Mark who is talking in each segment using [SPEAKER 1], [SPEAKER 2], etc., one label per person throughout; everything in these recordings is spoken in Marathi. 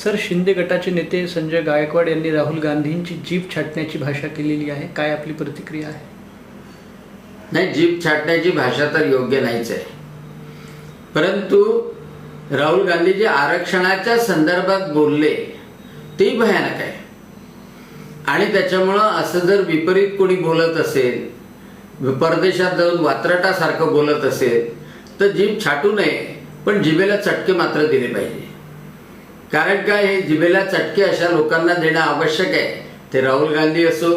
[SPEAKER 1] सर, शिंदे गटाचे नेते संजय गायकवाड यांनी राहुल गांधींची जीभ छाटण्याची भाषा केलेली आहे. काय आपली प्रतिक्रिया आहे?
[SPEAKER 2] नाही, जीभ छाटण्याची भाषा तर योग्य नाहीच आहे. परंतु राहुल गांधी जे आरक्षणाच्या संदर्भात बोलले ते भयानक आहे. आणि त्याच्यामुळं असं जर विपरीत कोणी बोलत असेल, परदेशात जाऊन वात्रटासारखं बोलत असेल तर जीभ छाटू नये, पण जिभेला चटके मात्र दिले पाहिजे. कारण काय, हे जिभेला चटके अशा लोकांना देणं आवश्यक आहे. ते राहुल गांधी असो,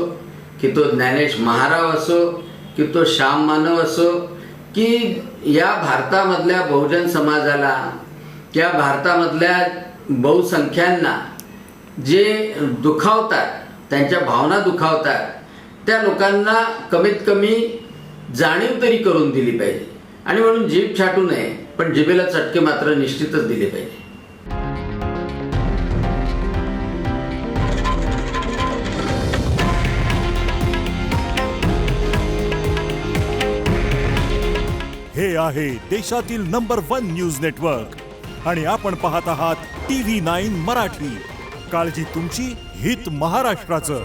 [SPEAKER 2] की तो ज्ञानेश महाराव असो, की तो श्याम मानव असो, की या भारतामधल्या बहुजन समाजाला, या भारतामधल्या बहुसंख्यांना जे दुखावतात, त्यांच्या भावना दुखावतात, त्या लोकांना कमीत कमी जाणीव तरी करून दिली पाहिजे. आणि म्हणून जीभ छाटू नये, पण जिभेला चटके मात्र निश्चितच दिले पाहिजे.
[SPEAKER 3] हे आहे देशातील नंबर 1 न्यूज नेटवर्क आणि आपण पाहत आहात TV9 मराठी. काळजी तुमची, हित महाराष्ट्राचं.